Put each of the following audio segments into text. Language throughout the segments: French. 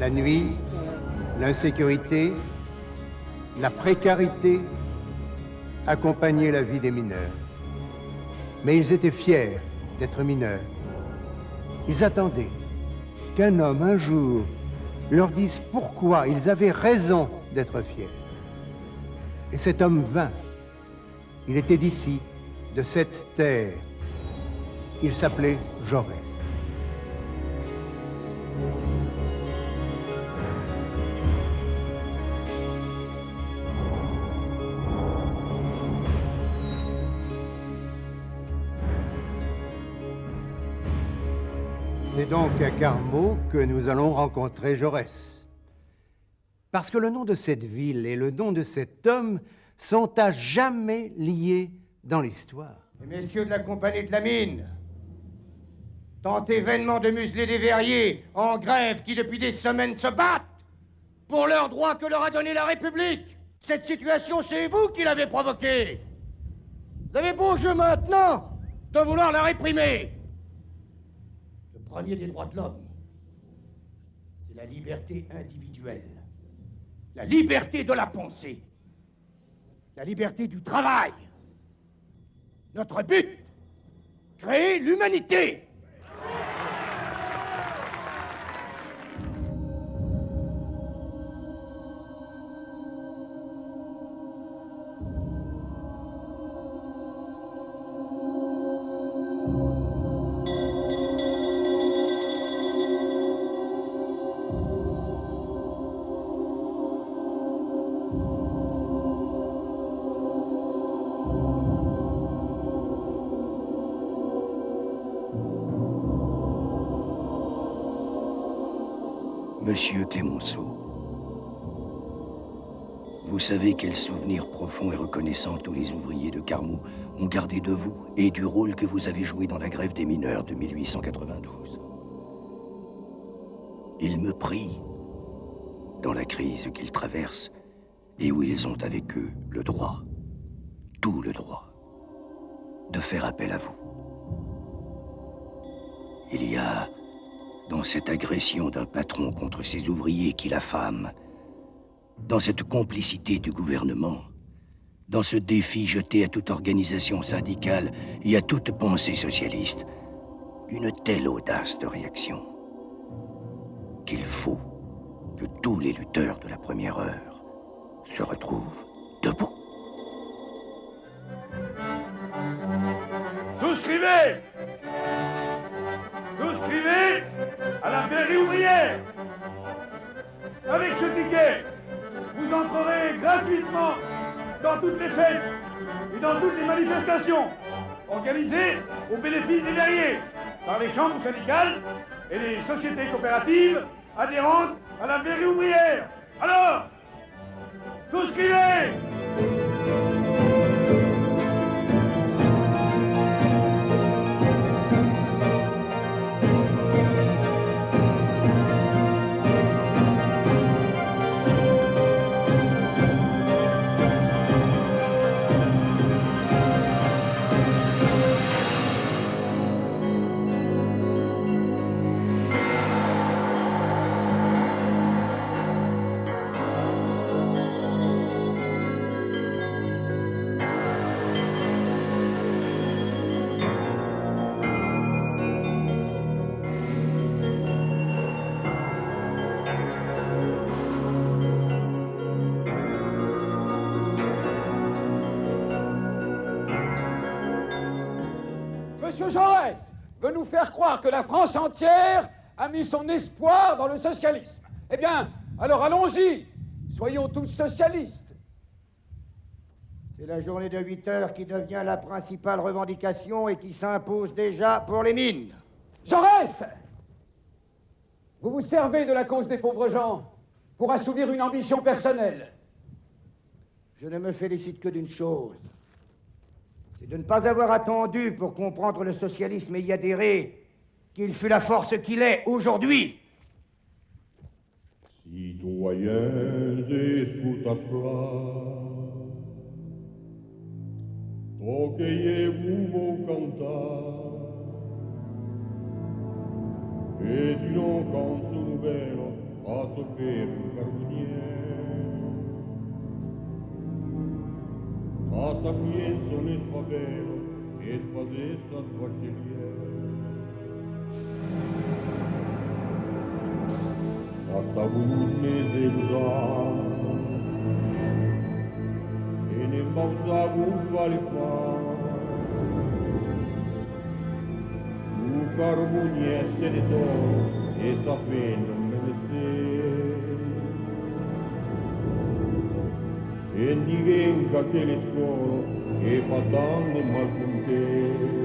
La nuit, l'insécurité, la précarité accompagnaient la vie des mineurs. Mais ils étaient fiers d'être mineurs. Ils attendaient qu'un homme, un jour, leur dise pourquoi ils avaient raison d'être fiers. Et cet homme vint. Il était d'ici, de cette terre. Il s'appelait Jaurès. C'est donc à Carmaux que nous allons rencontrer Jaurès. Parce que le nom de cette ville et le nom de cet homme sont à jamais liés dans l'histoire. Et messieurs de la compagnie de la mine, tentez vainement de museler des verriers en grève qui depuis des semaines se battent pour leurs droits que leur a donné la République. Cette situation, c'est vous qui l'avez provoquée. Vous avez beau jeu maintenant de vouloir la réprimer. Le premier des droits de l'homme, c'est la liberté individuelle, la liberté de la pensée, la liberté du travail. Notre but, créer l'humanité. Monsieur Clémenceau, vous savez quel souvenir profond et reconnaissant tous les ouvriers de Carmaux ont gardé de vous et du rôle que vous avez joué dans la grève des mineurs de 1892. Ils me prient, dans la crise qu'ils traversent et où ils ont avec eux le droit, tout le droit, de faire appel à vous. Il y a dans cette agression d'un patron contre ses ouvriers qui l'affament, dans cette complicité du gouvernement, dans ce défi jeté à toute organisation syndicale et à toute pensée socialiste, une telle audace de réaction qu'il faut que tous les lutteurs de la première heure se retrouvent debout. Souscrivez! Souscrivez à la mairie ouvrière. Avec ce ticket, vous entrerez gratuitement dans toutes les fêtes et dans toutes les manifestations organisées au bénéfice des verriers par les chambres syndicales et les sociétés coopératives adhérentes à la mairie ouvrière. Alors, souscrivez! Monsieur Jaurès veut nous faire croire que la France entière a mis son espoir dans le socialisme. Eh bien, alors allons-y, soyons tous socialistes. C'est la journée de 8 heures qui devient la principale revendication et qui s'impose déjà pour les mines. Jaurès, vous vous servez de la cause des pauvres gens pour assouvir une ambition personnelle. Je ne me félicite que d'une chose. C'est de ne pas avoir attendu pour comprendre le socialisme et y adhérer qu'il fut la force qu'il est aujourd'hui. Citoyens et scouts à froid, troquez-vous vos cantats, et si l'on compte ouvert Passa per un carboniere, a sapienza ne spavero e spadessa al bachelier. A salut mese usare e ne bausa quale fa. Un carboniere se ne torna e sa fe non me ne stai. E divenga che le scuole e fa danni mal con te.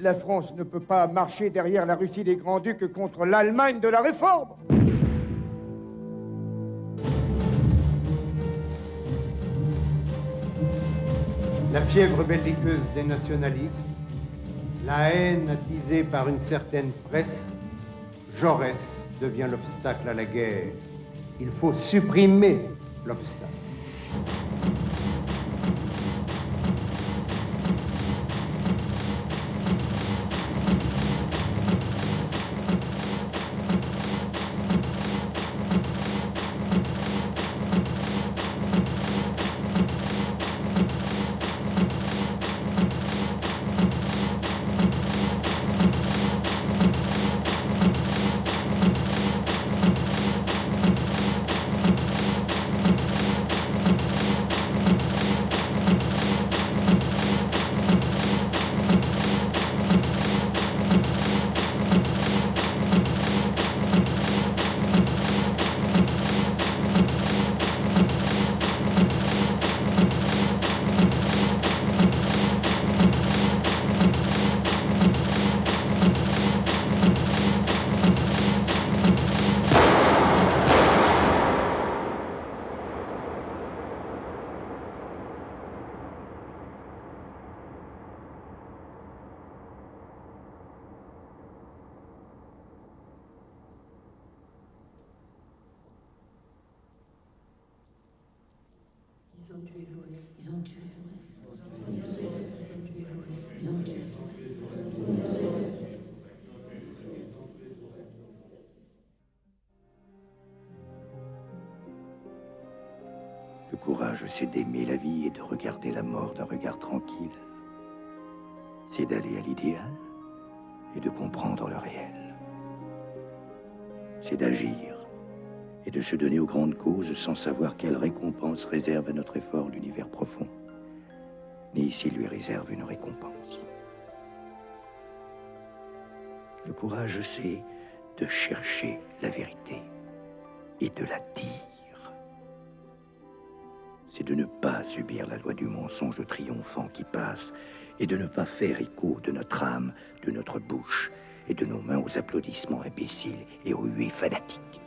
La France ne peut pas marcher derrière la Russie des Grands-Ducs contre l'Allemagne de la Réforme. La fièvre belliqueuse des nationalistes, la haine attisée par une certaine presse, Jaurès devient l'obstacle à la guerre. Il faut supprimer l'obstacle. Ils ont tué Jaurès. Ils ont tué Jaurès. Ils ont tué Jaurès. Le courage, c'est d'aimer la vie et de regarder la mort d'un regard tranquille. C'est d'aller à l'idéal et de comprendre le réel. C'est d'agir et de se donner aux grandes causes sans savoir quelle récompense réserve à notre effort l'univers profond, ni s'il lui réserve une récompense. Le courage, c'est de chercher la vérité et de la dire. C'est de ne pas subir la loi du mensonge triomphant qui passe et de ne pas faire écho de notre âme, de notre bouche et de nos mains aux applaudissements imbéciles et aux huées fanatiques.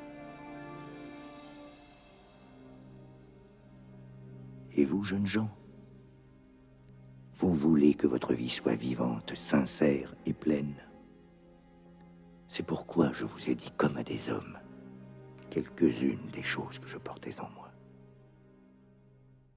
Et vous, jeunes gens, vous voulez que votre vie soit vivante, sincère et pleine. C'est pourquoi je vous ai dit comme à des hommes quelques-unes des choses que je portais en moi.